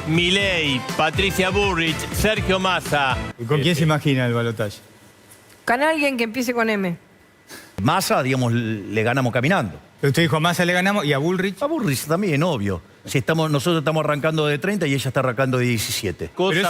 Milei, Patricia Bullrich, Sergio Massa. ¿Y con quién se imagina el balotaje? Con alguien que empiece con M. Massa, digamos, le ganamos caminando. Usted dijo a Massa le ganamos y a Bullrich. A Bullrich también, obvio. Si nosotros estamos arrancando de 30 y ella está arrancando de 17. Pero es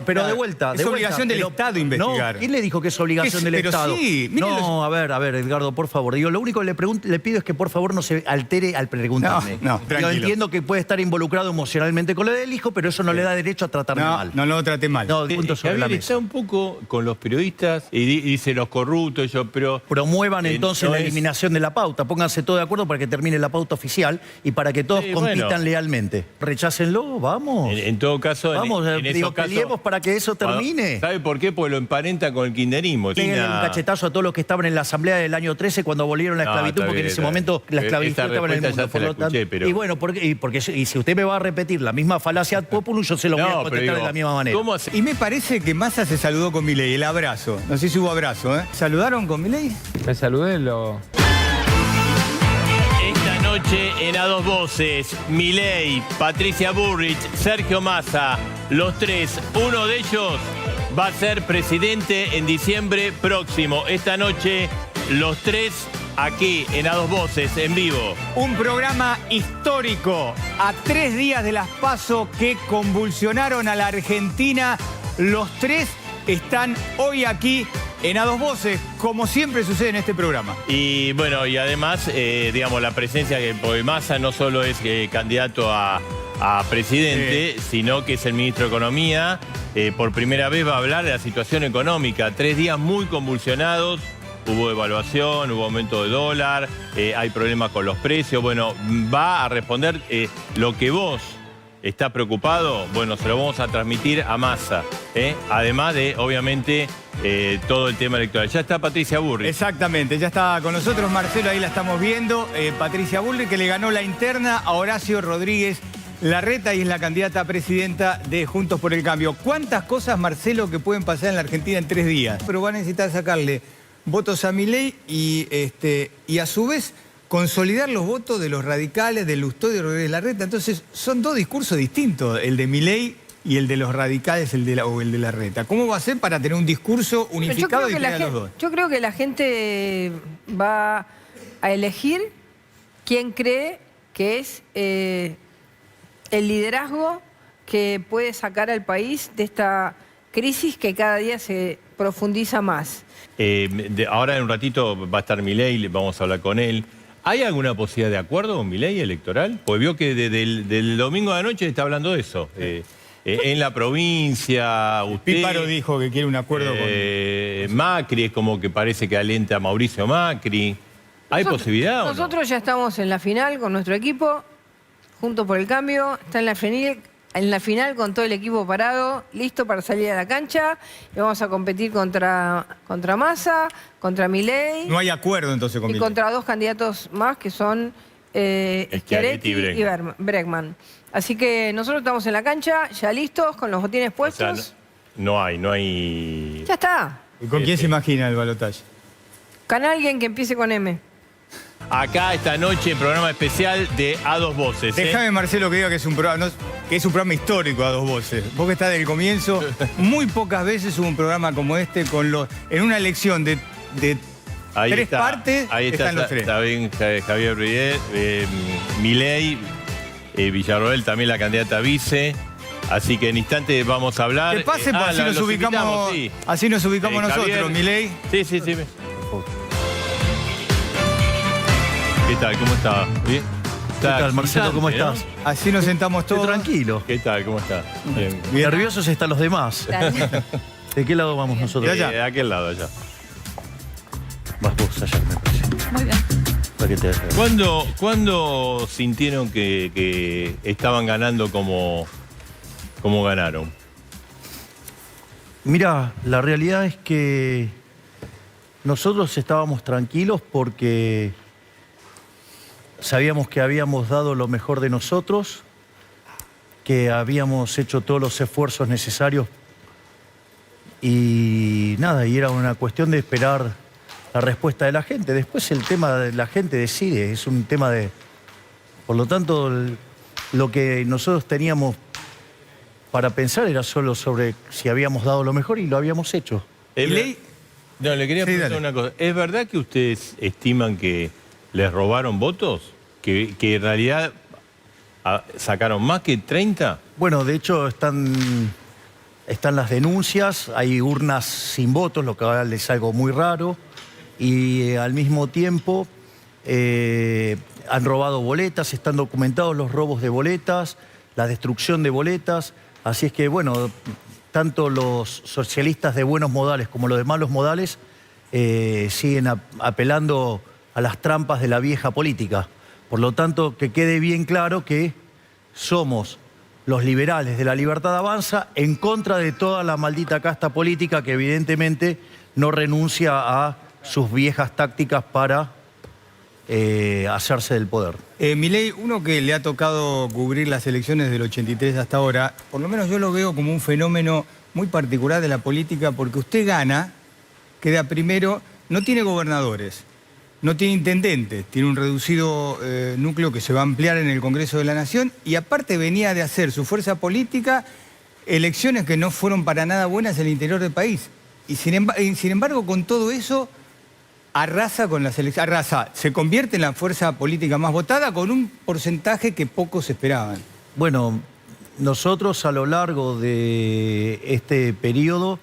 Pero de vuelta. Es obligación del Estado investigar. No, ¿quién le dijo que es obligación del pero Estado? sí, no, a ver, Edgardo, por favor. Digo, lo único que le pido es que por favor no se altere al preguntarme. No, Yo tranquilo. entiendo que puede estar involucrado emocionalmente con lo del hijo, pero eso no le da derecho a tratarme mal. No lo trate mal. No, punto sobre la Javier mesa. está un poco con los periodistas y dice los corruptos, pero... Promuevan entonces no la es- eliminación de la pauta. Pónganse todos de acuerdo para que termine la pauta oficial y para que todos Sí, compitan bueno. lealmente. Rechácenlo, vamos. En todo caso... Vamos, en digo, esos casos- peleemos para que eso termine. ¿Sabe por qué? Porque lo emparenta con el kirchnerismo. Péguenle un cachetazo a todos los que estaban en la asamblea del año 13 cuando abolieron la No, esclavitud, está porque bien, en ese está bien. momento la esclavitud Esta estaba en el respuesta mundo. ya se la escuché, pero- Y bueno, y si usted me va a repetir la misma falacia ad populum, yo se lo voy a No, contestar pero de la misma manera. ¿cómo hace? Y me parece que Massa se saludó con Milei, el abrazo. No sé si hubo abrazo, ¿eh? ¿Saludaron con Milei? Me saludé, lo... Esta noche en A Dos Voces, Milei, Patricia Bullrich, Sergio Massa, los tres, uno de ellos va a ser presidente en diciembre próximo. Esta noche, los tres aquí en A Dos Voces, en vivo. Un programa histórico a 3 días de las PASO que convulsionaron a la Argentina. Los tres están hoy aquí en A Dos Voces, como siempre sucede en este programa. Y bueno, y además, digamos, la presencia que porque Massa no solo es candidato a presidente, sino que es el ministro de Economía. Por primera vez va a hablar de la situación económica. 3 días muy convulsionados. Hubo devaluación, hubo aumento de dólar, hay problemas con los precios. Bueno, va a responder lo que vos está preocupado. Bueno, se lo vamos a transmitir a Massa. Además de, obviamente, todo el tema electoral. Ya está Patricia Bullrich. Exactamente, ya está con nosotros Marcelo, ahí la estamos viendo. Patricia Bullrich, que le ganó la interna a Horacio Rodríguez Larreta y es la candidata a presidenta de Juntos por el Cambio. ¿Cuántas cosas, Marcelo, que pueden pasar en la Argentina en 3 días? Pero van a necesitar sacarle votos a Milei y a su vez consolidar los votos de los radicales, de Lustó y de Rodríguez Larreta. Entonces, son 2 discursos distintos, el de Milei y el de los radicales, o el de Larreta. ¿Cómo va a ser para tener un discurso unificado y crear los dos? Yo creo que la gente va a elegir quién cree que es el liderazgo que puede sacar al país de esta crisis que cada día se profundiza más. Ahora en un ratito va a estar Milei, vamos a hablar con él. ¿Hay alguna posibilidad de acuerdo con Milei electoral? Pues vio que del domingo de anoche está hablando de eso. En la provincia, usted... Píparo dijo que quiere un acuerdo con... Macri es como que parece que alienta a Mauricio Macri. ¿Hay posibilidad o no? Nosotros ya estamos en la final con nuestro equipo, Juntos por el Cambio, está en la final con todo el equipo parado, listo para salir a la cancha, y vamos a competir contra Massa, contra Milei. No hay acuerdo entonces con Y Milei. contra 2 candidatos más que son Schiaretti y Bregman. Así que nosotros estamos en la cancha, ya listos, con los botines O sea, puestos. no hay... Ya está. ¿Y con quién se imagina el balotaje? Con alguien que empiece con M. Acá esta noche, programa especial de A Dos Voces. Déjame, Marcelo, que diga que es un programa histórico a 2 voces. Vos que estás del comienzo, muy pocas veces hubo un programa como este en una elección de Ahí 3 está, partes, ahí están los 3. Está bien Javier Ruiz, Milei, Villarroel también la candidata a vice. Así que en instante vamos a hablar. Que pase, pues, así nos los ubicamos, invitamos, sí. así nos ubicamos nosotros, Javier. Milei. Sí. ¿Qué tal? ¿Cómo está? ¿Bien? ¿Qué tal, Marcelo? ¿Cómo Excitante, estás? Así nos sentamos Estoy todos. tranquilo. ¿Qué tal? ¿Cómo está? Bien. Bien. Nerviosos están los demás. ¿De qué lado vamos nosotros? De allá. De aquel lado allá. Vas vos allá, me parece. Muy bien. Para que te... ¿Cuándo sintieron que estaban ganando como ganaron? Mira, la realidad es que nosotros estábamos tranquilos porque sabíamos que habíamos dado lo mejor de nosotros, que habíamos hecho todos los esfuerzos necesarios y nada, y era una cuestión de esperar la respuesta de la gente. Después el tema de la gente decide, es un tema de... Por lo tanto, lo que nosotros teníamos para pensar era solo sobre si habíamos dado lo mejor y lo habíamos hecho. No, le quería preguntar una cosa. ¿Es verdad que ustedes estiman que les robaron votos? ¿Que en realidad sacaron más que 30? Bueno, de hecho están las denuncias, hay urnas sin votos, lo que es algo muy raro, y al mismo tiempo han robado boletas, están documentados los robos de boletas, la destrucción de boletas, así es que bueno, tanto los socialistas de buenos modales como los de malos modales siguen apelando a las trampas de la vieja política. Por lo tanto, que quede bien claro que somos los liberales de La Libertad Avanza en contra de toda la maldita casta política que evidentemente no renuncia a sus viejas tácticas para hacerse del poder. Milei, uno que le ha tocado cubrir las elecciones del 83 hasta ahora, por lo menos yo lo veo como un fenómeno muy particular de la política, porque usted gana, queda primero, no tiene gobernadores, no tiene intendentes, tiene un reducido núcleo que se va a ampliar en el Congreso de la Nación, y aparte venía de hacer su fuerza política elecciones que no fueron para nada buenas en el interior del país. Y sin embargo, con todo eso, arrasa con las elecciones, se convierte en la fuerza política más votada con un porcentaje que pocos esperaban. Bueno, nosotros a lo largo de este periodo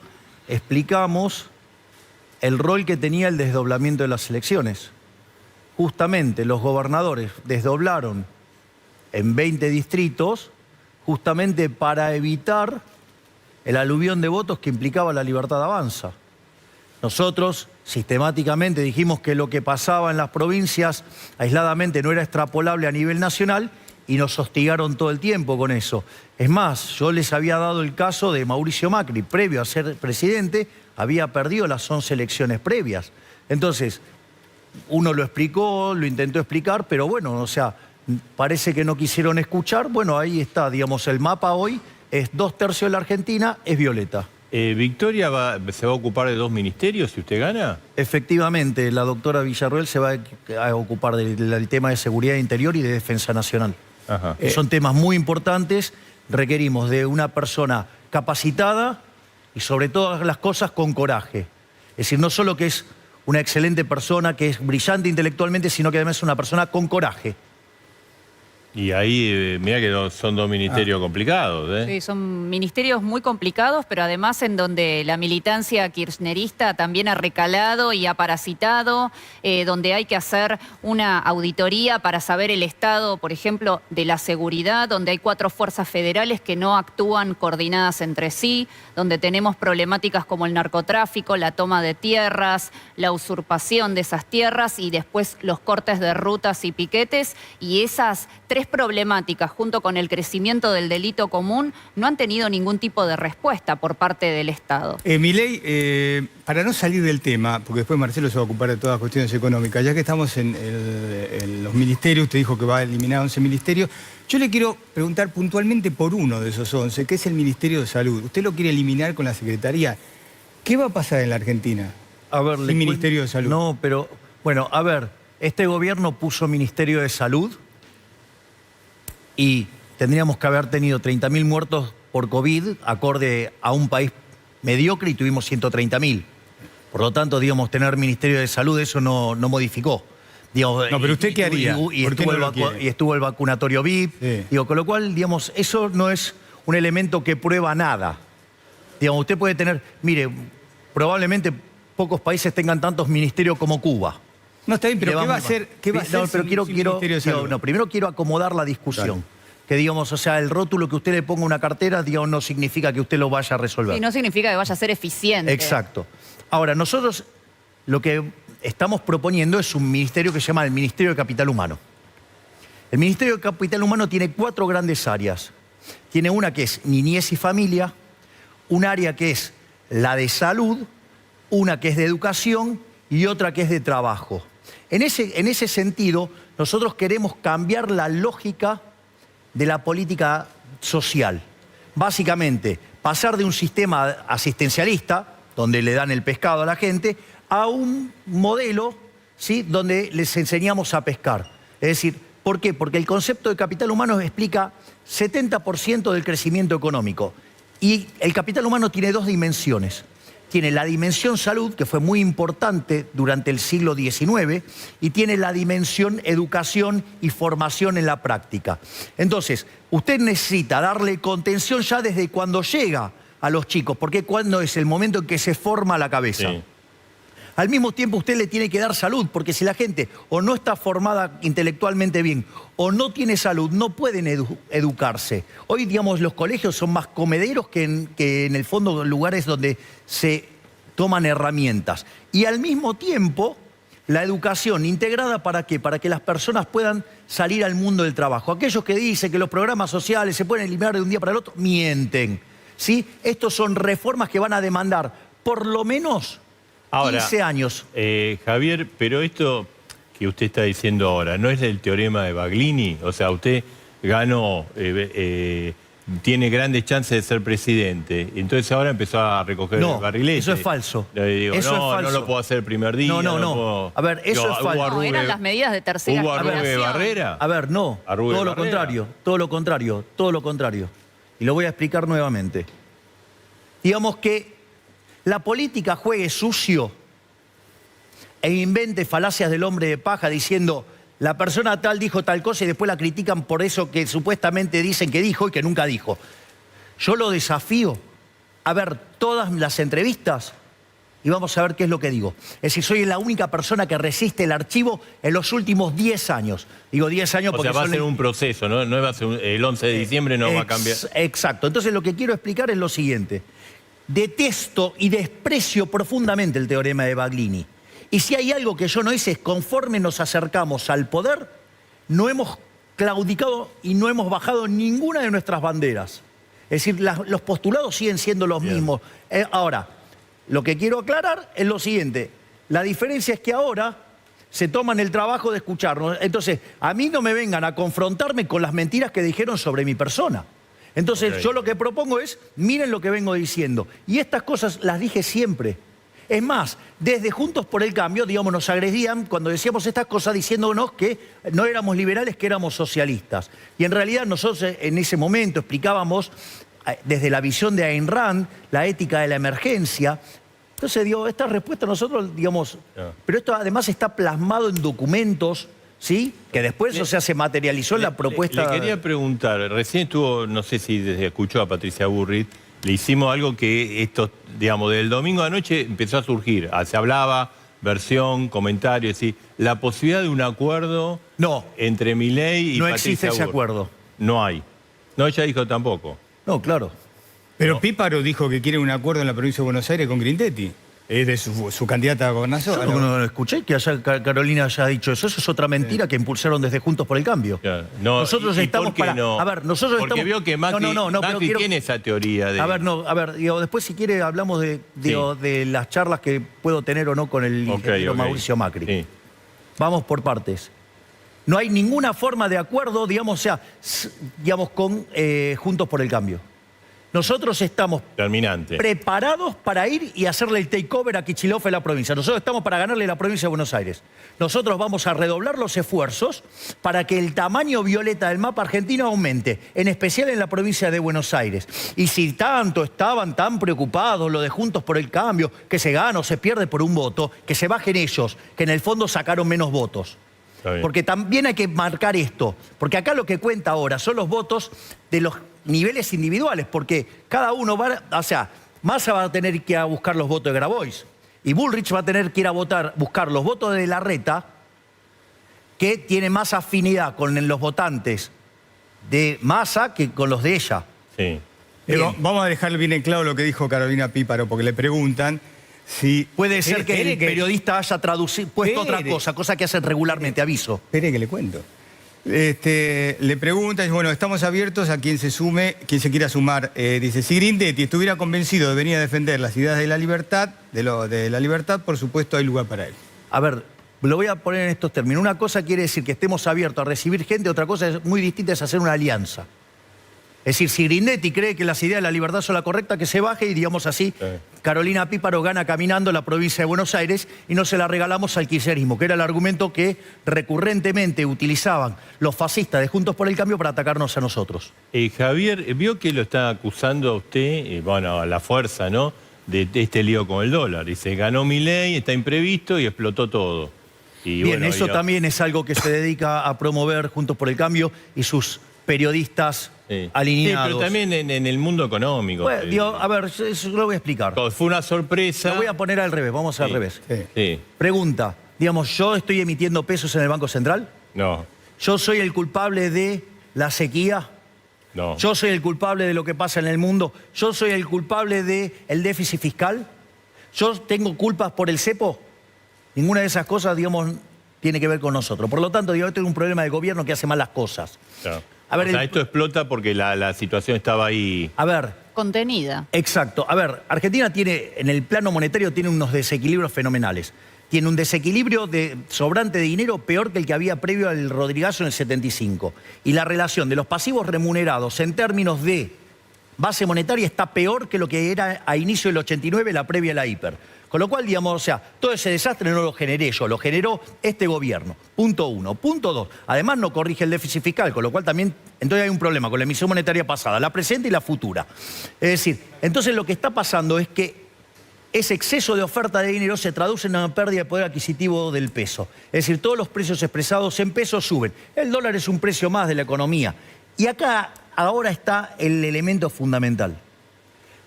explicamos el rol que tenía el desdoblamiento de las elecciones. Justamente los gobernadores desdoblaron en 20 distritos justamente para evitar el aluvión de votos que implicaba La Libertad Avanza. Nosotros sistemáticamente dijimos que lo que pasaba en las provincias aisladamente no era extrapolable a nivel nacional y nos hostigaron todo el tiempo con eso. Es más, yo les había dado el caso de Mauricio Macri, previo a ser presidente, había perdido las 11 elecciones previas. Entonces, uno lo explicó, lo intentó explicar, pero bueno, o sea, parece que no quisieron escuchar. Bueno, ahí está, digamos, el mapa hoy es 2/3 de la Argentina, es violeta. ¿Victoria se va a ocupar de 2 ministerios si usted gana? Efectivamente, la doctora Villarroel se va a ocupar del tema de seguridad interior y de defensa nacional. Ajá. Son temas muy importantes, requerimos de una persona capacitada y sobre todas las cosas con coraje. Es decir, no solo que es una excelente persona, que es brillante intelectualmente, sino que además es una persona con coraje. Y ahí, mira que son 2 ministerios complicados, ¿eh? Sí, son ministerios muy complicados, pero además en donde la militancia kirchnerista también ha recalado y ha parasitado, donde hay que hacer una auditoría para saber el estado, por ejemplo, de la seguridad, donde hay 4 fuerzas federales que no actúan coordinadas entre sí, donde tenemos problemáticas como el narcotráfico, la toma de tierras, la usurpación de esas tierras y después los cortes de rutas y piquetes, y esas 3 problemáticas, junto con el crecimiento del delito común, no han tenido ningún tipo de respuesta por parte del Estado. Milei, para no salir del tema, porque después Marcelo se va a ocupar de todas las cuestiones económicas, ya que estamos en los ministerios, usted dijo que va a eliminar 11 ministerios, yo le quiero preguntar puntualmente por uno de esos 11, que es el Ministerio de Salud. Usted lo quiere eliminar con la Secretaría. ¿Qué va a pasar en la Argentina? A ver, sin Ministerio de Salud. No, pero, bueno, a ver, este gobierno puso Ministerio de Salud y tendríamos que haber tenido 30.000 muertos por COVID, acorde a un país mediocre, y tuvimos 130.000. Por lo tanto, digamos, tener Ministerio de Salud, eso no modificó. Digamos, no, pero ¿usted qué haría? Y estuvo el vacunatorio VIP. Sí. Digo, con lo cual, digamos, eso no es un elemento que prueba nada. Digamos, usted puede tener, mire, probablemente pocos países tengan tantos ministerios como Cuba. No, está bien, pero ¿qué va a hacer? No, pero primero quiero acomodar la discusión. Dale. Que digamos, o sea, el rótulo que usted le ponga a una cartera, digamos, no significa que usted lo vaya a resolver. Y no significa que vaya a ser eficiente. Exacto. Ahora, nosotros lo que estamos proponiendo es un ministerio que se llama el Ministerio de Capital Humano. El Ministerio de Capital Humano tiene 4 grandes áreas. Tiene una que es niñez y familia, un área que es la de salud, una que es de educación y otra que es de trabajo. En ese sentido, nosotros queremos cambiar la lógica de la política social. Básicamente, pasar de un sistema asistencialista, donde le dan el pescado a la gente, a un modelo, ¿sí?, donde les enseñamos a pescar. Es decir, ¿Por qué? Porque el concepto de capital humano explica 70% del crecimiento económico. Y el capital humano tiene dos dimensiones. Tiene la dimensión salud, que fue muy importante durante el siglo XIX, y tiene la dimensión educación y formación en la práctica. Entonces, usted necesita darle contención ya desde cuando llega a los chicos, porque cuando es el momento en que se forma la cabeza. Sí. Al mismo tiempo usted le tiene que dar salud, porque si la gente o no está formada intelectualmente bien o no tiene salud, no pueden educarse. Hoy, digamos, los colegios son más comederos que en el fondo lugares donde se toman herramientas. Y al mismo tiempo, la educación integrada, ¿para qué? Para que las personas puedan salir al mundo del trabajo. Aquellos que dicen que los programas sociales se pueden eliminar de un día para el otro, mienten, ¿sí? Estos son reformas que van a demandar por lo menos 15 años. Javier, pero esto que usted está diciendo ahora, ¿no es el teorema de Baglini? O sea, usted ganó, tiene grandes chances de ser presidente, entonces ahora empezó a recoger el barrilete. Eso es falso. Digo, Eso es falso. No lo puedo hacer el primer día. No. Puedo... A ver, eso es falso. No, eran las medidas de tercera ¿Hubo generación. arrugue Barrera? A ver, no. ¿Arrugue Todo lo Barrera? contrario, todo lo contrario, todo lo contrario. Y lo voy a explicar nuevamente. Digamos que la política juegue sucio e invente falacias del hombre de paja diciendo la persona tal dijo tal cosa y después la critican por eso que supuestamente dicen que dijo y que nunca dijo. Yo lo desafío a ver todas las entrevistas y vamos a ver qué es lo que digo. Es decir, soy la única persona que resiste el archivo en los últimos 10 años. Digo 10 años porque... O sea, va a ser un proceso, ¿no? No va a ser el 11 de diciembre, no va a cambiar. Exacto. Entonces lo que quiero explicar es lo siguiente. Detesto y desprecio profundamente el teorema de Baglini. Y si hay algo que yo no hice es conforme nos acercamos al poder, no hemos claudicado y no hemos bajado ninguna de nuestras banderas. Es decir, los postulados siguen siendo los mismos. Ahora, lo que quiero aclarar es lo siguiente. La diferencia es que ahora se toman el trabajo de escucharnos. Entonces, a mí no me vengan a confrontarme con las mentiras que dijeron sobre mi persona. Entonces, yo lo que propongo es, miren lo que vengo diciendo. Y estas cosas las dije siempre. Es más, desde Juntos por el Cambio, digamos, nos agredían cuando decíamos estas cosas diciéndonos que no éramos liberales, que éramos socialistas. Y en realidad nosotros en ese momento explicábamos desde la visión de Ayn Rand, la ética de la emergencia. Entonces, digo, esta respuesta nosotros, digamos, pero esto además está plasmado en documentos, ¿sí? Que después, o sea, se materializó en la propuesta... Le quería preguntar, recién estuvo, no sé si desde escuchó a Patricia Bullrich, le hicimos algo que esto, digamos, del domingo a noche empezó a surgir. Se hablaba, versión, comentario, es decir, la posibilidad de un acuerdo entre Milei y no Patricia existe ese Bullrich. acuerdo. No hay. No, ella dijo tampoco. No, claro. Pero Píparo dijo que quiere un acuerdo en la provincia de Buenos Aires con Grindetti. Es de su candidata a gobernador. Yo no escuché que Carolina haya dicho eso. Eso es otra mentira que impulsaron desde Juntos por el Cambio. Claro. No, nosotros estamos ¿por qué para... no? A ver, nosotros porque estamos... vio que Macri tiene esa teoría de... A ver, digo, después si quiere hablamos de las charlas que puedo tener o no con el ingeniero Mauricio Macri. Sí. Vamos por partes. No hay ninguna forma de acuerdo, digamos, o sea, digamos, con Juntos por el Cambio. Nosotros estamos preparados para ir y hacerle el takeover a Kicillof en la provincia. Nosotros estamos para ganarle la provincia de Buenos Aires. Nosotros vamos a redoblar los esfuerzos para que el tamaño violeta del mapa argentino aumente, en especial en la provincia de Buenos Aires. Y si tanto estaban tan preocupados lo de Juntos por el Cambio, que se gana o se pierde por un voto, que se bajen ellos, que en el fondo sacaron menos votos. Porque también hay que marcar esto, porque acá lo que cuenta ahora son los votos de los niveles individuales, porque cada uno va, o sea, Massa va a tener que ir a buscar los votos de Grabois y Bullrich va a tener que ir a buscar los votos de Larreta, que tiene más afinidad con los votantes de Massa que con los de ella. Sí. Vamos a dejar bien en claro lo que dijo Carolina Píparo, porque le preguntan si... Puede ser que el periodista haya puesto otra cosa que hacen regularmente, aviso. Espere que le cuento. Le preguntan, bueno, estamos abiertos a quien se sume, quien se quiera sumar. Dice, si Grindetti estuviera convencido de venir a defender las ideas de la libertad, por supuesto hay lugar para él. A ver, lo voy a poner en estos términos. Una cosa quiere decir que estemos abiertos a recibir gente, otra cosa es muy distinta es hacer una alianza. decir, si Grindetti cree que las ideas de la libertad son la correcta, que se baje y, digamos así, Carolina Píparo gana caminando la provincia de Buenos Aires y no se la regalamos al kirchnerismo, que era el argumento que recurrentemente utilizaban los fascistas de Juntos por el Cambio para atacarnos a nosotros. Javier, vio que lo está acusando a usted, bueno, a la fuerza, ¿no?, de este lío con el dólar. Dice, ganó Milei, está imprevisto y explotó todo. Y bien, bueno, eso también es algo que se dedica a promover Juntos por el Cambio y sus periodistas alineados. Sí, pero también en el mundo económico. Bueno, digo, a ver, eso lo voy a explicar. Fue una sorpresa. Lo voy a poner al revés, vamos al revés. Sí. Pregunta, digamos, ¿yo estoy emitiendo pesos en el Banco Central? No, ¿Yo soy el culpable de la sequía? no. ¿Yo soy el culpable de lo que pasa en el mundo? ¿Yo soy el culpable del déficit fiscal? ¿Yo tengo culpas por el cepo? Ninguna de esas cosas, digamos, tiene que ver con nosotros. Por lo tanto, yo tengo un problema de gobierno que hace mal las cosas. Claro. A ver, o sea, esto explota porque la situación estaba ahí. A ver, Contenida. exacto. A ver, Argentina tiene, en el plano monetario, tiene unos desequilibrios fenomenales. Tiene un desequilibrio sobrante de dinero peor que el que había previo al Rodrigazo en el 75. Y la relación de los pasivos remunerados en términos de base monetaria está peor que lo que era a inicio del 89, la previa a la hiper. Con lo cual, digamos, o sea, todo ese desastre no lo generé yo, lo generó este gobierno. Punto 1. Punto 2. Además no corrige el déficit fiscal, con lo cual también, entonces hay un problema con la emisión monetaria pasada, la presente y la futura. Es decir, entonces lo que está pasando es que ese exceso de oferta de dinero se traduce en una pérdida de poder adquisitivo del peso. Es decir, todos los precios expresados en pesos suben. El dólar es un precio más de la economía. Y acá ahora está el elemento fundamental.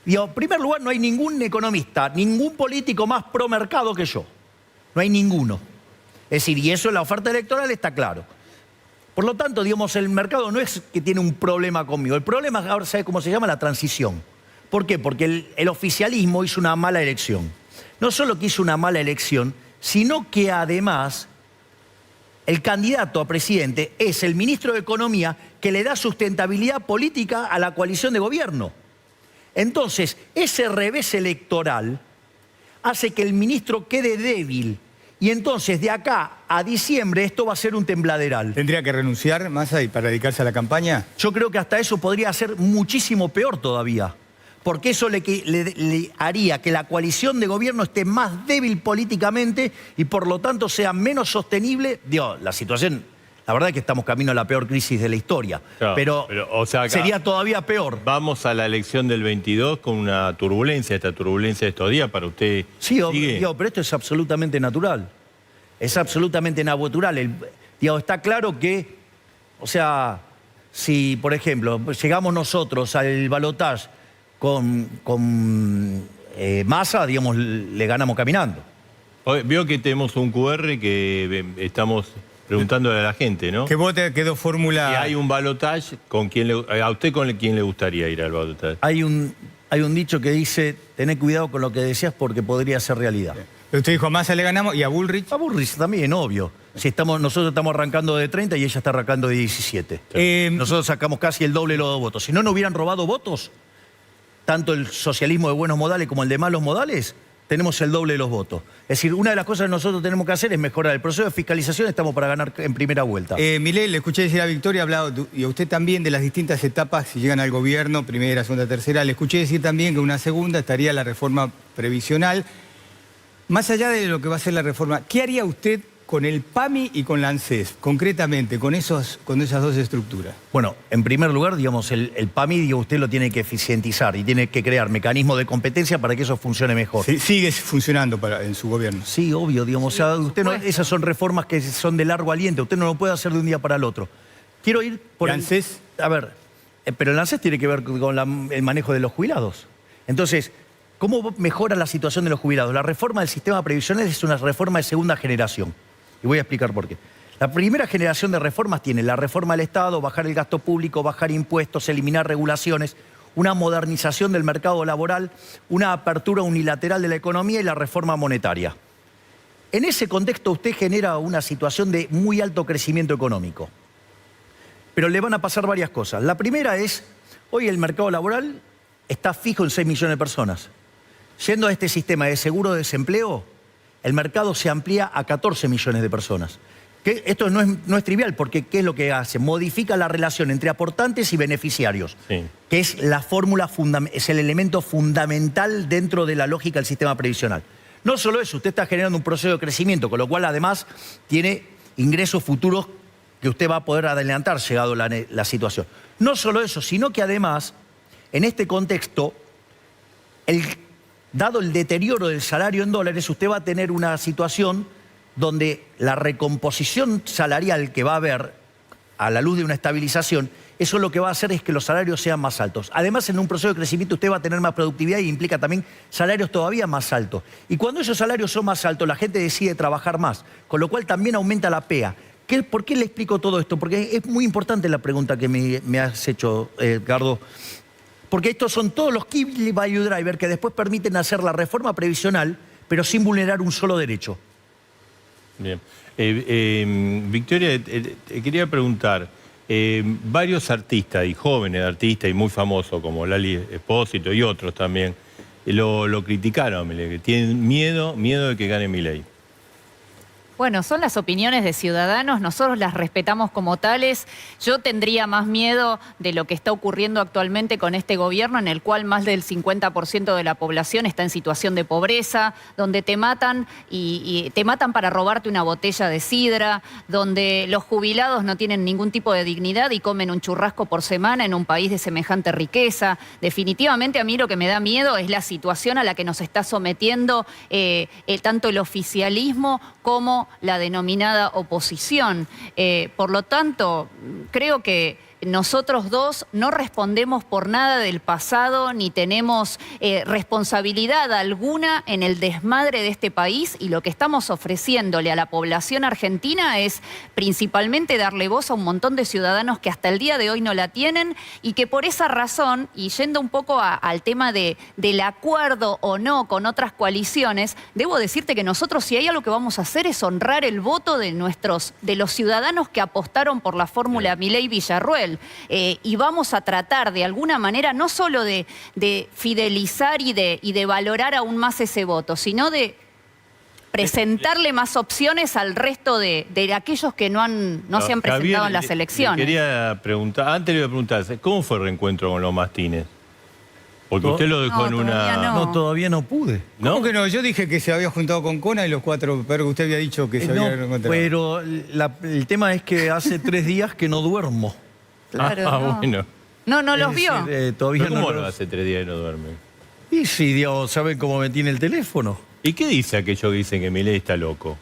Digo, en primer lugar, no hay ningún economista, ningún político más pro mercado que yo. No hay ninguno. Es decir, y eso en la oferta electoral está claro. Por lo tanto, digamos, el mercado no es que tiene un problema conmigo. El problema ahora, ¿sabe cómo se llama? La transición. ¿Por qué? Porque el oficialismo hizo una mala elección. No solo que hizo una mala elección, sino que además el candidato a presidente es el ministro de Economía que le da sustentabilidad política a la coalición de gobierno. Entonces, ese revés electoral hace que el ministro quede débil. Y entonces, de acá a diciembre, esto va a ser un tembladeral. ¿Tendría que renunciar Massa para dedicarse a la campaña? Yo creo que hasta eso podría ser muchísimo peor todavía. Porque eso le haría que la coalición de gobierno esté más débil políticamente y por lo tanto sea menos sostenible. Digo, la situación, la verdad es que estamos camino a la peor crisis de la historia. Claro, pero o sea, sería todavía peor. Vamos a la elección del 22 con una turbulencia, esta turbulencia de estos días para usted. Sí, digo, pero esto es absolutamente natural. Es absolutamente natural. Está claro que, o sea, si, por ejemplo, llegamos nosotros al balotaje con Massa, digamos, le ganamos caminando. Veo que tenemos un QR que estamos preguntándole a la gente, ¿no? Que vote, quedó fórmula. Si hay un balotaje, ¿a usted con quién le gustaría ir al balotaje? Hay un dicho que dice, tené cuidado con lo que decías porque podría ser realidad. Usted dijo, a Massa le ganamos, ¿y a Bullrich? A Bullrich también, obvio. Si nosotros estamos arrancando de 30 y ella está arrancando de 17. Nosotros sacamos casi el doble de los votos. Si no nos hubieran robado votos, tanto el socialismo de buenos modales como el de malos modales, tenemos el doble de los votos. Es decir, una de las cosas que nosotros tenemos que hacer es mejorar el proceso de fiscalización, estamos para ganar en primera vuelta. Milei, le escuché decir a Victoria, hablado, y a usted también, de las distintas etapas si llegan al gobierno, primera, segunda, tercera. Le escuché decir también que una segunda estaría la reforma previsional. Más allá de lo que va a ser la reforma, ¿qué haría usted con el PAMI y con la ANSES, concretamente, con esas dos estructuras? Bueno, en primer lugar, digamos, el PAMI, usted lo tiene que eficientizar y tiene que crear mecanismos de competencia para que eso funcione mejor. Sí, sigue funcionando en su gobierno. Sí, obvio, digamos, o sea, esas son reformas que son de largo aliento, usted no lo puede hacer de un día para el otro. Quiero ir por ¿El ANSES? A ver, pero el ANSES tiene que ver con el manejo de los jubilados. Entonces, ¿cómo mejora la situación de los jubilados? La reforma del sistema previsional es una reforma de segunda generación. Y voy a explicar por qué. La primera generación de reformas tiene la reforma del Estado, bajar el gasto público, bajar impuestos, eliminar regulaciones, una modernización del mercado laboral, una apertura unilateral de la economía y la reforma monetaria. En ese contexto usted genera una situación de muy alto crecimiento económico. Pero le van a pasar varias cosas. La primera es, hoy el mercado laboral está fijo en 6 millones de personas. Yendo a este sistema de seguro de desempleo, el mercado se amplía a 14 millones de personas. que esto no es trivial, porque ¿qué es lo que hace? Modifica la relación entre aportantes y beneficiarios, Sí. que es la fórmula, es el elemento fundamental dentro de la lógica del sistema previsional. No solo eso, usted está generando un proceso de crecimiento, con lo cual además tiene ingresos futuros que usted va a poder adelantar llegado la situación. No solo eso, sino que además, en este contexto, dado el deterioro del salario en dólares, usted va a tener una situación donde la recomposición salarial que va a haber a la luz de una estabilización, eso lo que va a hacer es que los salarios sean más altos. Además, en un proceso de crecimiento usted va a tener más productividad y implica también salarios todavía más altos. Y cuando esos salarios son más altos, la gente decide trabajar más, con lo cual también aumenta la PEA. ¿Por qué le explico todo esto? Porque es muy importante la pregunta que me has hecho, Edgardo. Porque estos son todos los key value drivers que después permiten hacer la reforma previsional, pero sin vulnerar un solo derecho. Bien. Victoria, te quería preguntar, varios artistas y jóvenes artistas y muy famosos como Lali Espósito y otros también, lo criticaron a Milei, que tienen miedo de que gane Milei. Bueno, son las opiniones de ciudadanos, nosotros las respetamos como tales. Yo tendría más miedo de lo que está ocurriendo actualmente con este gobierno, en el cual más del 50% de la población está en situación de pobreza, donde te matan y te matan para robarte una botella de sidra, donde los jubilados no tienen ningún tipo de dignidad y comen un churrasco por semana en un país de semejante riqueza. Definitivamente a mí lo que me da miedo es la situación a la que nos está sometiendo tanto el oficialismo como la denominada oposición. Por lo tanto, creo que nosotros dos no respondemos por nada del pasado ni tenemos responsabilidad alguna en el desmadre de este país, y lo que estamos ofreciéndole a la población argentina es principalmente darle voz a un montón de ciudadanos que hasta el día de hoy no la tienen, y que por esa razón, y yendo un poco al tema del acuerdo o no con otras coaliciones, debo decirte que nosotros, si hay algo que vamos a hacer, es honrar el voto de los ciudadanos que apostaron por la fórmula Milei-Villarruel. Y vamos a tratar de alguna manera no solo de fidelizar y de valorar aún más ese voto, sino de presentarle más opciones al resto de aquellos que no se han presentado Javier, en las elecciones. Quería preguntar, antes le iba a preguntar, ¿cómo fue el reencuentro con los Martínez? Porque usted lo dejó en todavía una... no. No, todavía no pude. ¿No? ¿Cómo que no? Yo dije que se había juntado con Cona y los cuatro perros que usted había dicho que se No, habían encontrado. pero el tema es que hace 3 días que no duermo. Claro, no. Bueno. No los Es vio. decir, todavía ¿Pero cómo no lo hace 3 días y no duerme? Y sí, Dios, ¿saben cómo me tiene el teléfono? ¿Y qué dice aquello que dicen que Milei está loco?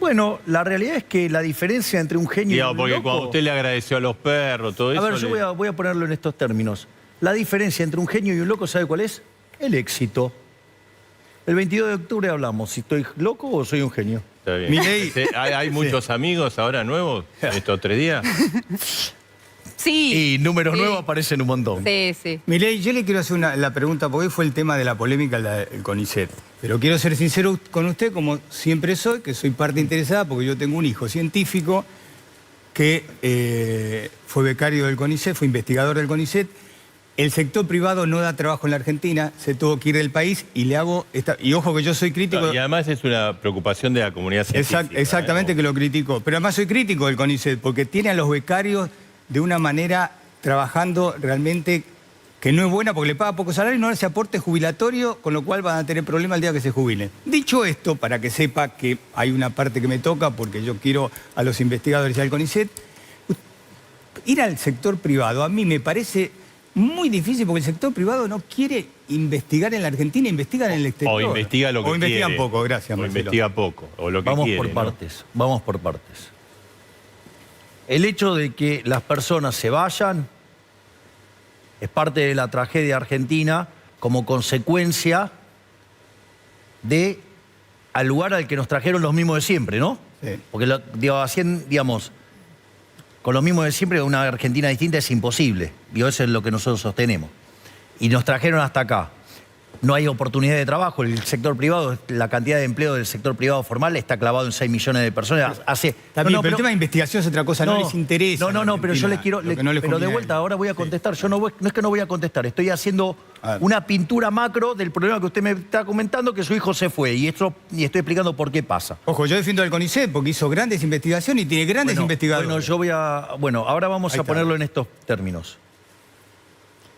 Bueno, la realidad es que la diferencia entre un genio y Digamos, un porque loco... cuando usted le agradeció a los perros, todo A eso... ver, yo le- voy a ponerlo en estos términos. La diferencia entre un genio y un loco, ¿sabe cuál es? El éxito. El 22 de octubre hablamos, si estoy loco o soy un genio. Está bien. Milei- ¿Hay muchos amigos ahora nuevos estos 3 días? Sí. Y números sí. nuevos aparecen un montón. Sí, sí. Milei, yo le quiero hacer la pregunta, porque hoy fue el tema de la polémica del CONICET. Pero quiero ser sincero con usted, como siempre soy, que soy parte interesada, porque yo tengo un hijo científico que fue becario del CONICET, fue investigador del CONICET. El sector privado no da trabajo en la Argentina, se tuvo que ir del país y le hago... Y ojo que yo soy crítico... Y además es una preocupación de la comunidad científica. Exactamente, que lo critico. Pero además soy crítico del CONICET, porque tiene a los becarios de una manera trabajando realmente que no es buena, porque le paga poco salario y no hace aporte jubilatorio, con lo cual van a tener problemas el día que se jubilen. Dicho esto, para que sepa que hay una parte que me toca, porque yo quiero a los investigadores y al CONICET, ir al sector privado a mí me parece muy difícil, porque el sector privado no quiere investigar en la Argentina, investiga en el exterior. O investiga lo que O investigan quiere. poco, gracias, O Marcelo. investiga poco, o lo que Vamos quiere, por ¿no? partes, vamos por partes. El hecho de que las personas se vayan es parte de la tragedia argentina como consecuencia de al lugar al que nos trajeron los mismos de siempre, ¿no? Sí. Porque, digamos, con los mismos de siempre una Argentina distinta es imposible. Y eso es lo que nosotros sostenemos. Y nos trajeron hasta acá. no hay oportunidad de trabajo. El sector privado, la cantidad de empleo del sector privado formal está clavado en 6 millones de personas. También, pero el tema de investigación es otra cosa, no les interesa. No, pero yo le quiero... pero de vuelta, ahora voy a contestar. Yo no es que no voy a contestar, estoy haciendo una pintura macro del problema que usted me está comentando, que su hijo se fue. Y estoy explicando por qué pasa. Ojo, yo defiendo al CONICET porque hizo grandes investigaciones y tiene grandes investigadores. Bueno, ahora vamos a ponerlo en estos términos.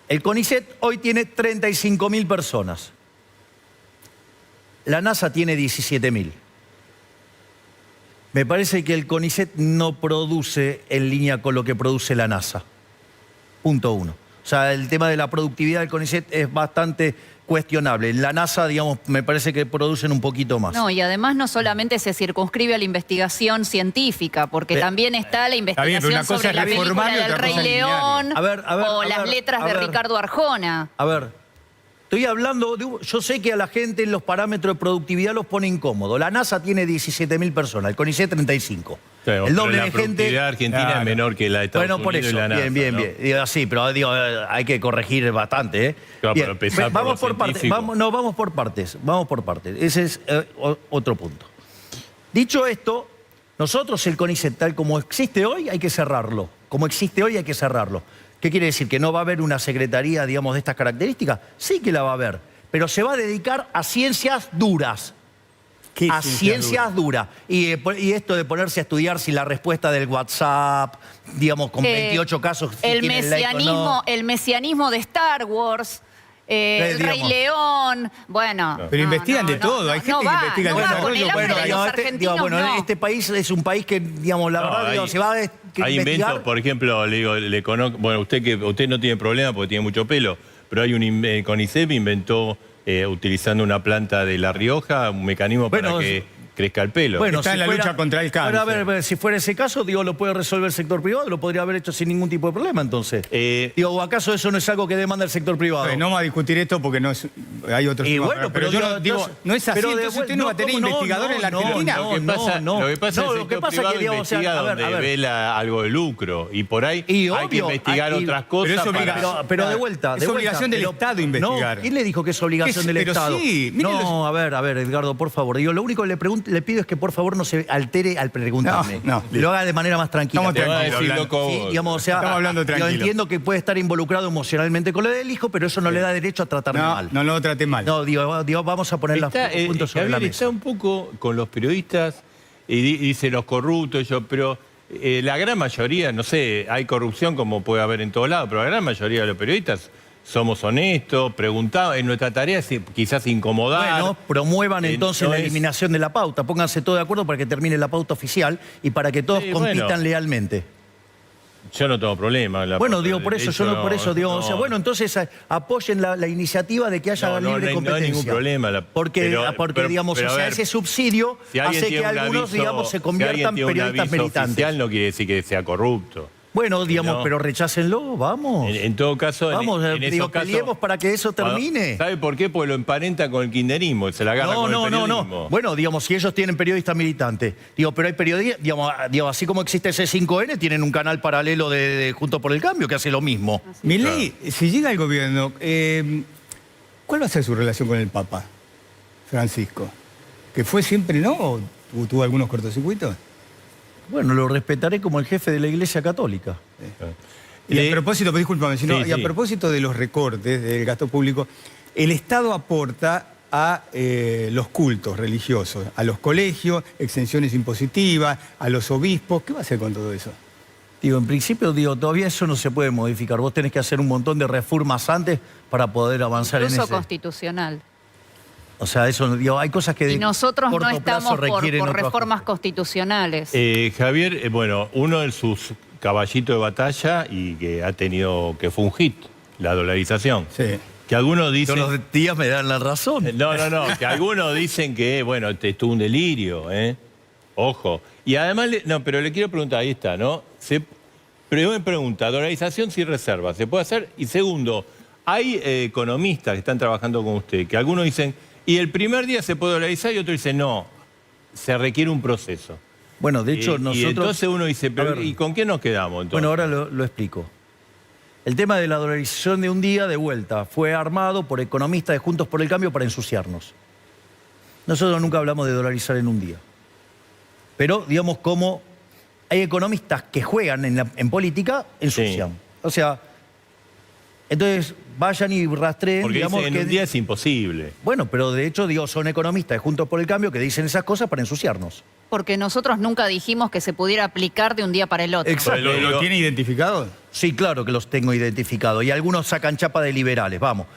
El CONICET hoy tiene 35.000 personas. La NASA tiene 17.000. Me parece que el CONICET no produce en línea con lo que produce la NASA. Punto uno. O sea, el tema de la productividad del CONICET es bastante cuestionable. En la NASA, digamos, me parece que producen un poquito más. No, y además no solamente se circunscribe a la investigación científica, porque también está la investigación sobre la película del Rey León o las letras de Ricardo Arjona. A ver, estoy hablando, yo sé que a la gente en los parámetros de productividad los pone incómodo. La NASA tiene 17.000 personas, el CONICET 35. Claro, el doble la de gente. La productividad argentina es menor que la de Estados Unidos. Por eso, y la NASA, bien. ¿no? Digo, sí, pero digo, hay que corregir bastante, ¿eh? Claro, bien. Pero vamos por partes. Vamos por partes. Ese es otro punto. Dicho esto, nosotros el CONICET, tal como existe hoy, hay que cerrarlo. Como existe hoy, hay que cerrarlo. ¿Qué quiere decir? ¿Que no va a haber una secretaría, digamos, de estas características? Sí que la va a haber, pero se va a dedicar a ciencias duras. A ciencias duras. Y esto de ponerse a estudiar si la respuesta del WhatsApp, digamos, con 28 casos... El mesianismo de Star Wars... el Rey León, bueno... Pero investigan de todo, hay gente que investiga el desarrollo. Este país es un país que, digamos, la verdad, se va a investigar... Hay inventos, por ejemplo, le conozco... Bueno, usted no tiene problema porque tiene mucho pelo, pero hay un CONICET inventó, utilizando una planta de La Rioja, un mecanismo para que crezca el pelo. Bueno, está en la lucha contra el cáncer. Pero a ver, si fuera ese caso, digo, lo puede resolver el sector privado, lo podría haber hecho sin ningún tipo de problema, entonces. Digo, ¿o acaso eso no es algo que demanda el sector privado? No vamos a discutir esto porque no es, hay otros temas. Bueno, pero yo digo, no es así, entonces usted no va a tener investigadores en la Argentina. Lo que pasa es que el sector privado investiga donde ve algo de lucro. Y por ahí hay que investigar otras cosas. Pero de vuelta. Es obligación del Estado investigar. ¿Quién le dijo que es obligación del Estado? No, a ver, Edgardo, por favor. Digo, lo único que le pido es que por favor no se altere al preguntarme. Lo haga de manera más tranquila. Estamos hablando tranquilo. Yo entiendo que puede estar involucrado emocionalmente con lo del hijo, pero eso no le da derecho a tratarme mal. No lo trate mal. No, digo, vamos a poner los puntos sobre la mesa. Está un poco con los periodistas y dice los corruptos, pero la gran mayoría, no sé, hay corrupción como puede haber en todos lados, pero la gran mayoría de los periodistas somos honestos, preguntamos, en nuestra tarea es quizás incomodar. Bueno, promuevan entonces la eliminación de la pauta, pónganse todos de acuerdo para que termine la pauta oficial y para que todos compitan lealmente. Yo no tengo problema. Bueno, digo, por eso, o sea, bueno, entonces apoyen la iniciativa de que haya libre competencia. No hay ningún problema. Porque digamos, o sea, ese subsidio hace que algunos, digamos, se conviertan en periodistas militantes. Oficial no quiere decir que sea corrupto. Bueno, digamos, pero rechácenlo, vamos. En todo caso, vamos, peleemos para que eso termine. ¿Sabe por qué? Porque lo emparenta con el kirchnerismo, se la agarra con el periodismo. No. Bueno, digamos, si ellos tienen periodistas militantes, pero hay periodistas, digamos, así como existe ese 5N, tienen un canal paralelo de Juntos por el Cambio que hace lo mismo. Milei, si llega al gobierno, ¿cuál va a ser su relación con el Papa Francisco? ¿Que fue siempre no o tuvo algunos cortocircuitos? Bueno, lo respetaré como el jefe de la Iglesia Católica. Y a propósito, discúlpame, a propósito de los recortes del gasto público, el Estado aporta a los cultos religiosos, a los colegios, exenciones impositivas, a los obispos. ¿Qué va a hacer con todo eso? Digo, en principio, todavía eso no se puede modificar. Vos tenés que hacer un montón de reformas antes para poder avanzar en eso. Incluso constitucional. O sea, eso, hay cosas que y nosotros no estamos por reformas constitucionales. Javier, bueno, uno de sus caballitos de batalla y que ha tenido, que fue un hit, la dolarización. Sí. Que algunos dicen... Todos los días me dan la razón. No, que algunos dicen que, bueno, esto es un delirio, Ojo. Y además, pero le quiero preguntar, ahí está, ¿no? Primera pregunta, dolarización sin reserva, ¿se puede hacer? Y segundo, hay economistas que están trabajando con usted, que algunos dicen... Y el primer día se puede dolarizar y otro dice, no, se requiere un proceso. Bueno, de hecho, nosotros... Y entonces uno dice, pero ¿y con qué nos quedamos entonces? Bueno, ahora lo explico. El tema de la dolarización de un día, de vuelta, fue armado por economistas de Juntos por el Cambio para ensuciarnos. Nosotros nunca hablamos de dolarizar en un día. Pero, digamos, como hay economistas que juegan en política, ensucian. Sí. O sea, entonces vayan y rastreen, Porque digamos, dicen, en un día es imposible. Bueno, pero de hecho, digo, son economistas de Juntos por el Cambio que dicen esas cosas para ensuciarnos. Porque nosotros nunca dijimos que se pudiera aplicar de un día para el otro. Exacto. ¿Lo tiene identificado? Sí, claro que los tengo identificados. Y algunos sacan chapa de liberales, vamos.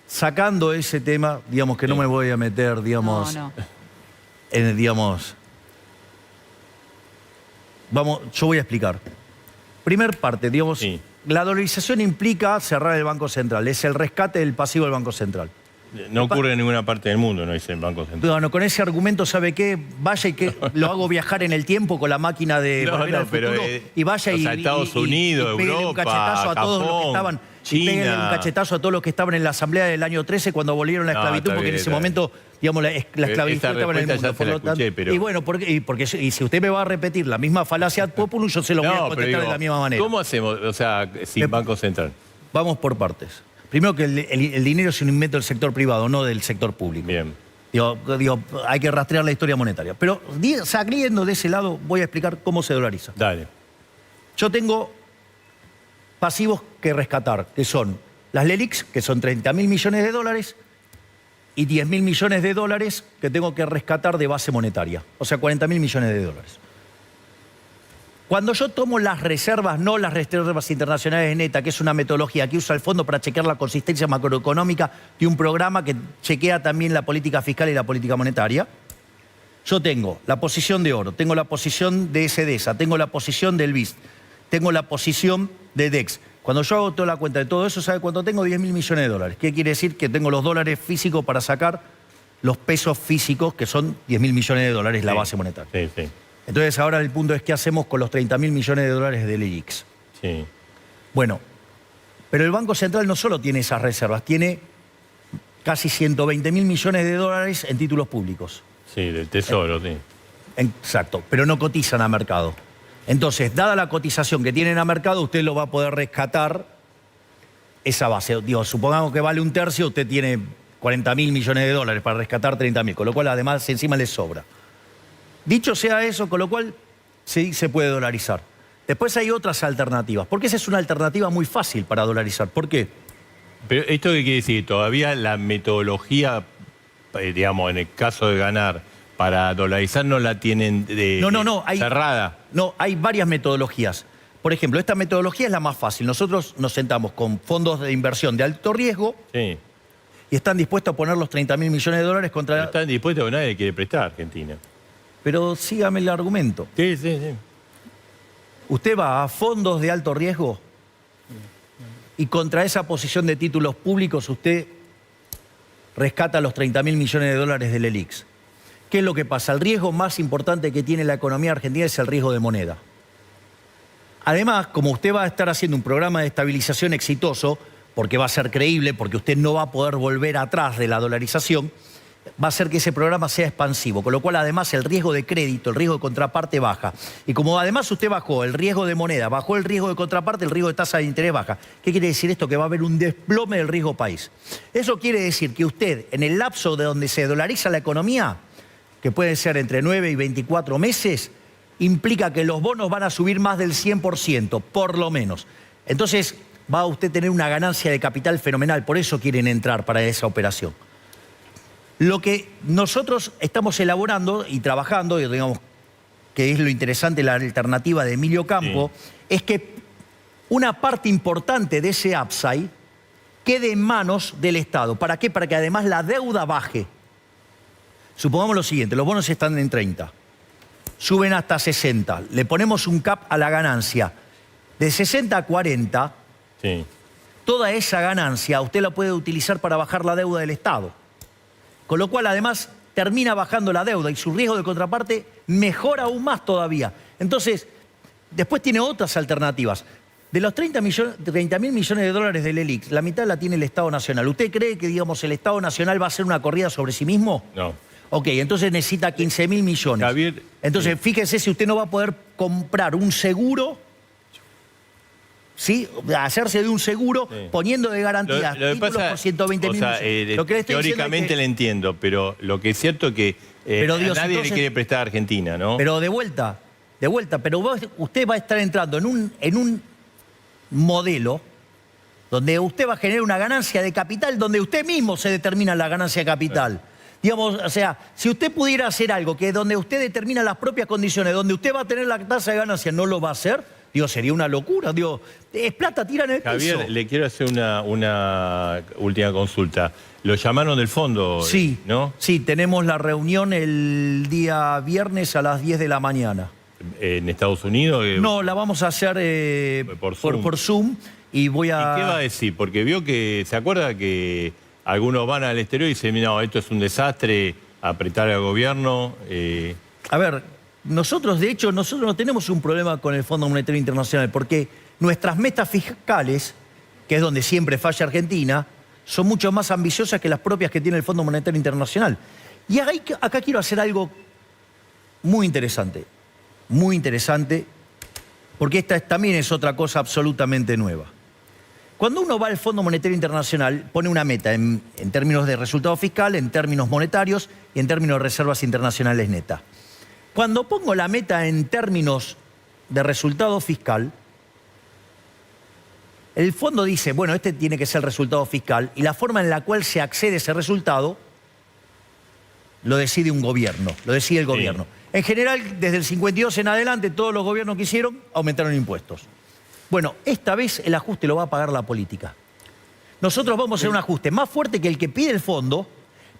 Sacando ese tema, digamos que no me voy a meter, digamos, No. digamos... Vamos, yo voy a explicar. Primer parte, digamos, Sí. la dolarización implica cerrar el Banco Central. Es el rescate del pasivo del Banco Central. No ocurre en ninguna parte del mundo, no dice el Banco Central. Bueno, con ese argumento, ¿sabe qué? Vaya y que lo hago viajar en el tiempo con la máquina de No, Volver no, al pero, Futuro y vaya o sea, Estados Unidos, pégale un Europa, cachetazo a todos los que Japón, estaban, China. y pégale un cachetazo a todos los que estaban en la asamblea del año 13 cuando abolieron la No, esclavitud, está porque bien, en ese está momento, digamos, la esclavitud Esta estaba en el respuesta mundo. ya se por la lo tanto- escuché, pero- Y bueno, y si usted me va a repetir la misma falacia ad populum, yo se lo voy a No, contestar pero de la misma manera. ¿cómo hacemos? O sea, sin Banco Central. Vamos por partes. Primero que el dinero es un invento del sector privado, no del sector público. Bien. Digo, hay que rastrear la historia monetaria. Pero saliendo de ese lado, voy a explicar cómo se dolariza. Dale. Yo tengo pasivos que rescatar, que son las LELIQs, que son 30.000 millones de dólares, y 10.000 millones de dólares que tengo que rescatar de base monetaria. O sea, 40.000 millones de dólares. Cuando yo tomo las reservas, no las reservas internacionales netas, que es una metodología que usa el fondo para chequear la consistencia macroeconómica de un programa que chequea también la política fiscal y la política monetaria, yo tengo la posición de oro, tengo la posición de SDESA, tengo la posición del BIS, tengo la posición de DEX. Cuando yo hago toda la cuenta de todo eso, ¿sabe cuánto tengo? 10.000 millones de dólares. ¿Qué quiere decir? Que tengo los dólares físicos para sacar los pesos físicos, que son 10.000 millones de dólares, la Sí. base monetaria. Sí, sí. Entonces ahora el punto es qué hacemos con los 30.000 millones de dólares de LELIQs. Sí. Bueno, pero el Banco Central no solo tiene esas reservas, tiene casi 120.000 millones de dólares en títulos públicos. Sí, del Tesoro, sí. Exacto, pero no cotizan a mercado. Entonces, dada la cotización que tienen a mercado, usted lo va a poder rescatar esa base. Digo, supongamos que vale un tercio, usted tiene 40.000 millones de dólares para rescatar 30.000, con lo cual además encima le sobra. Dicho sea eso, con lo cual sí se puede dolarizar. Después hay otras alternativas, porque esa es una alternativa muy fácil para dolarizar. ¿Por qué? Pero ¿esto qué quiere decir? Todavía la metodología, digamos, en el caso de ganar, para dolarizar no la tienen cerrada. No, hay varias metodologías. Por ejemplo, esta metodología es la más fácil. Nosotros nos sentamos con fondos de inversión de alto riesgo Sí. y están dispuestos a poner los 30.000 millones de dólares No contra... están dispuestos, nadie quiere prestar a Argentina. Pero sígame el argumento. Sí, sí, sí. Usted va a fondos de alto riesgo y contra esa posición de títulos públicos usted rescata los 30.000 millones de dólares del LELIQs. ¿Qué es lo que pasa? El riesgo más importante que tiene la economía argentina es el riesgo de moneda. Además, como usted va a estar haciendo un programa de estabilización exitoso, porque va a ser creíble, porque usted no va a poder volver atrás de la dolarización, va a hacer que ese programa sea expansivo, con lo cual además el riesgo de crédito, el riesgo de contraparte baja. Y como además usted bajó el riesgo de moneda, bajó el riesgo de contraparte, el riesgo de tasa de interés baja. ¿Qué quiere decir esto? Que va a haber un desplome del riesgo país. Eso quiere decir que usted, en el lapso de donde se dolariza la economía, que puede ser entre 9 y 24 meses, implica que los bonos van a subir más del 100%, por lo menos. Entonces va a usted tener una ganancia de capital fenomenal, por eso quieren entrar para esa operación. Lo que nosotros estamos elaborando y trabajando, y digamos que es lo interesante, la alternativa de Emilio Campo, es que una parte importante de ese upside quede en manos del Estado. ¿Para qué? Para que además la deuda baje. Supongamos lo siguiente, los bonos están en 30, suben hasta 60, le ponemos un cap a la ganancia de 60 a 40, Sí. toda esa ganancia usted la puede utilizar para bajar la deuda del Estado. Con lo cual, además, termina bajando la deuda y su riesgo de contraparte mejora aún más todavía. Entonces, después tiene otras alternativas. De los 30.000 millones de dólares del LELIQ, la mitad la tiene el Estado Nacional. ¿Usted cree que, digamos, el Estado Nacional va a hacer una corrida sobre sí mismo? No. Ok, entonces necesita 15.000 millones. Javier, Entonces, fíjese si usted no va a poder comprar un seguro ¿sí? Hacerse de un seguro, Sí. poniendo de garantía Lo que títulos pasa, por 120 mil. Lo que le estoy diciendo teóricamente es que- le entiendo, pero lo que es cierto es que Pero, a Dios, nadie entonces- le quiere prestar a Argentina, ¿no? Pero de vuelta, pero usted va a estar entrando en un modelo donde usted va a generar una ganancia de capital, donde usted mismo se determina la ganancia de capital. Digamos, o sea, si usted pudiera hacer algo que donde usted determina las propias condiciones, donde usted va a tener la tasa de ganancia, no lo va a hacer, digo, sería una locura. Digo, es plata tira en el piso. Javier, le quiero hacer una última consulta. Lo llamaron del fondo, Sí, ¿no? sí, tenemos la reunión el día viernes a las 10 de la mañana. En Estados Unidos. No, la vamos a hacer Por Zoom. por Zoom y voy ¿Y a... qué va a decir? Porque vio que, ¿se acuerda que algunos van al exterior y dicen, no, esto es un desastre, apretar al gobierno? A ver, nosotros no tenemos un problema con el Fondo Monetario Internacional porque nuestras metas fiscales, que es donde siempre falla Argentina, son mucho más ambiciosas que las propias que tiene el Fondo Monetario Internacional. Y acá quiero hacer algo muy interesante, porque esta también es otra cosa absolutamente nueva. Cuando uno va al Fondo Monetario Internacional, pone una meta en términos de resultado fiscal, en términos monetarios y en términos de reservas internacionales netas. Cuando pongo la meta en términos de resultado fiscal, el fondo dice, bueno, este tiene que ser el resultado fiscal y la forma en la cual se accede a ese resultado lo decide un gobierno, lo decide el gobierno. En general, desde el 52 en adelante, todos los gobiernos que hicieron aumentaron impuestos. Bueno, esta vez el ajuste lo va a pagar la política. Nosotros vamos a hacer un ajuste más fuerte que el que pide el fondo,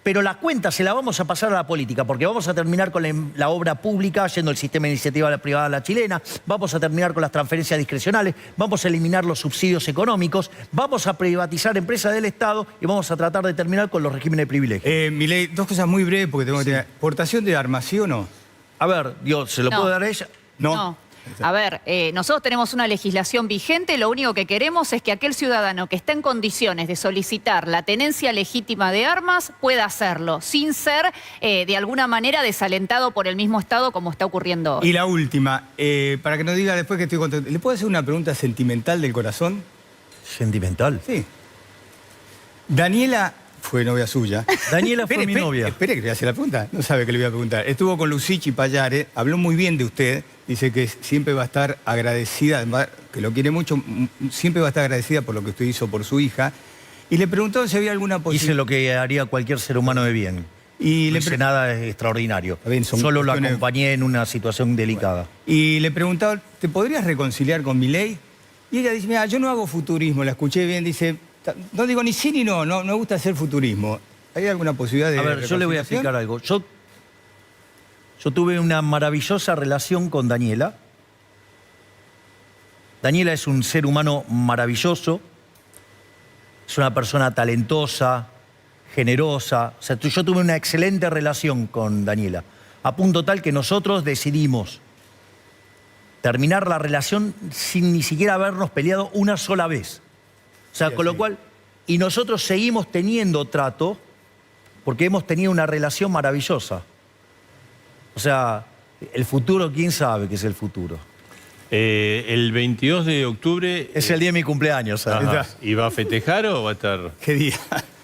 pero la cuenta se la vamos a pasar a la política, porque vamos a terminar con la obra pública, yendo el sistema de iniciativa privada a la chilena, vamos a terminar con las transferencias discrecionales, vamos a eliminar los subsidios económicos, vamos a privatizar empresas del Estado y vamos a tratar de terminar con los regímenes de privilegio. Milei, dos cosas muy breves porque tengo que tener. ¿Portación de armas, sí o no? A ver, Dios, ¿se lo No. puedo dar a ella? No. A ver, nosotros tenemos una legislación vigente, lo único que queremos es que aquel ciudadano que está en condiciones de solicitar la tenencia legítima de armas pueda hacerlo, sin ser de alguna manera desalentado por el mismo Estado como está ocurriendo hoy. Y la última, para que no diga después que estoy contento, ¿le puedo hacer una pregunta sentimental del corazón? ¿Sentimental? Sí. Daniela fue novia suya. Daniela fue mi novia. Espere que le voy a hacer la pregunta. No sabe que le voy a preguntar. Estuvo con Lucichi Payare, habló muy bien de usted. Dice que siempre va a estar agradecida, que lo quiere mucho, siempre va a estar agradecida por lo que usted hizo por su hija. Y le preguntó si había alguna posibilidad. Hice lo que haría cualquier ser humano de bien. Y No le hice nada extraordinario. Está bien, son Solo lo cuestiones- acompañé en una situación delicada. Y le preguntaba, ¿te podrías reconciliar con Milei? Y ella dice, mira, yo no hago futurismo, la escuché bien, dice, no digo ni sí ni no me gusta hacer futurismo. ¿Hay alguna posibilidad de A ver, yo le voy a explicar algo. Yo tuve una maravillosa relación con Daniela. Daniela es un ser humano maravilloso, es una persona talentosa, generosa. O sea, yo tuve una excelente relación con Daniela, a punto tal que nosotros decidimos terminar la relación sin ni siquiera habernos peleado una sola vez. O sea, Sí, con lo sí. cual, y nosotros seguimos teniendo trato porque hemos tenido una relación maravillosa. O sea, el futuro, ¿quién sabe qué es el futuro? El 22 de octubre... Es el día de mi cumpleaños. ¿sabes? Ajá. ¿Y va a festejar o va a estar...? ¿Qué día?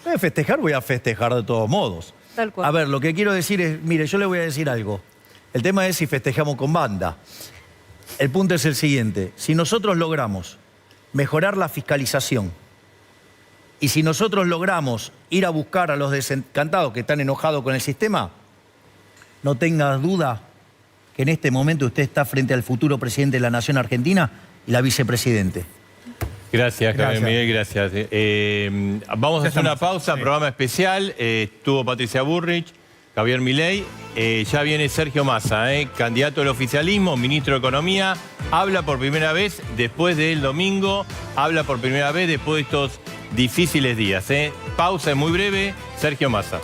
Voy a festejar, voy a festejar de todos modos. Tal cual. A ver, lo que quiero decir es, mire, yo le voy a decir algo. El tema es si festejamos con banda. El punto es el siguiente. Si nosotros logramos mejorar la fiscalización y si nosotros logramos ir a buscar a los desencantados que están enojados con el sistema, no tengas duda que en este momento usted está frente al futuro presidente de la Nación Argentina y la vicepresidente. Gracias, Javier Gracias. Miguel, gracias. Vamos a Ya hacer una estamos. pausa, Sí. programa especial. Estuvo Patricia Bullrich, Javier Milei. Ya viene Sergio Massa, candidato del oficialismo, ministro de Economía. Habla por primera vez después del domingo. Habla por primera vez después de estos difíciles días. Pausa es muy breve. Sergio Massa.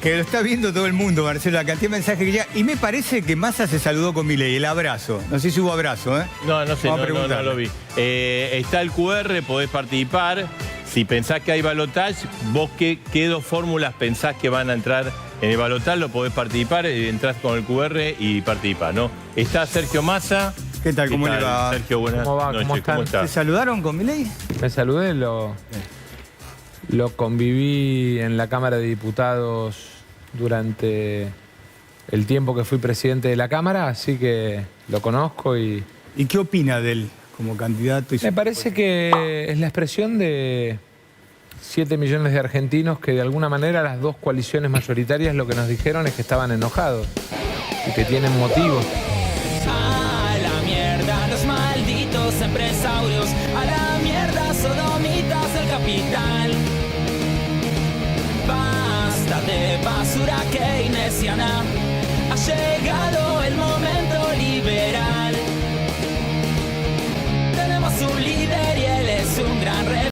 Que lo está viendo todo el mundo, Marcelo, la cantidad de mensajes que llega. Y me parece que Massa se saludó con Milei, el abrazo. No sé si hubo abrazo, ¿eh? No sé, Vamos a no preguntarle. lo vi. Está el QR, podés participar. Si pensás que hay balotaje, vos qué dos fórmulas pensás que van a entrar En el balotaje lo podés participar, entrás con el QR y participás, ¿no? Está Sergio Massa. ¿Qué tal? ¿Cómo le va? Sergio, buenas ¿Cómo va? noches. ¿Cómo están? ¿Cómo ¿Se estás? saludaron con Milei? Me saludé, lo conviví en la Cámara de Diputados durante el tiempo que fui presidente de la Cámara, así que lo conozco y ¿Y qué opina de él como candidato? me parece que es la expresión de 7 millones de argentinos que de alguna manera las dos coaliciones mayoritarias lo que nos dijeron es que estaban enojados y que tienen motivos. A la mierda los malditos empresarios, a la mierda sodomitas del capital. Basta de basura keynesiana, ha llegado el momento liberal.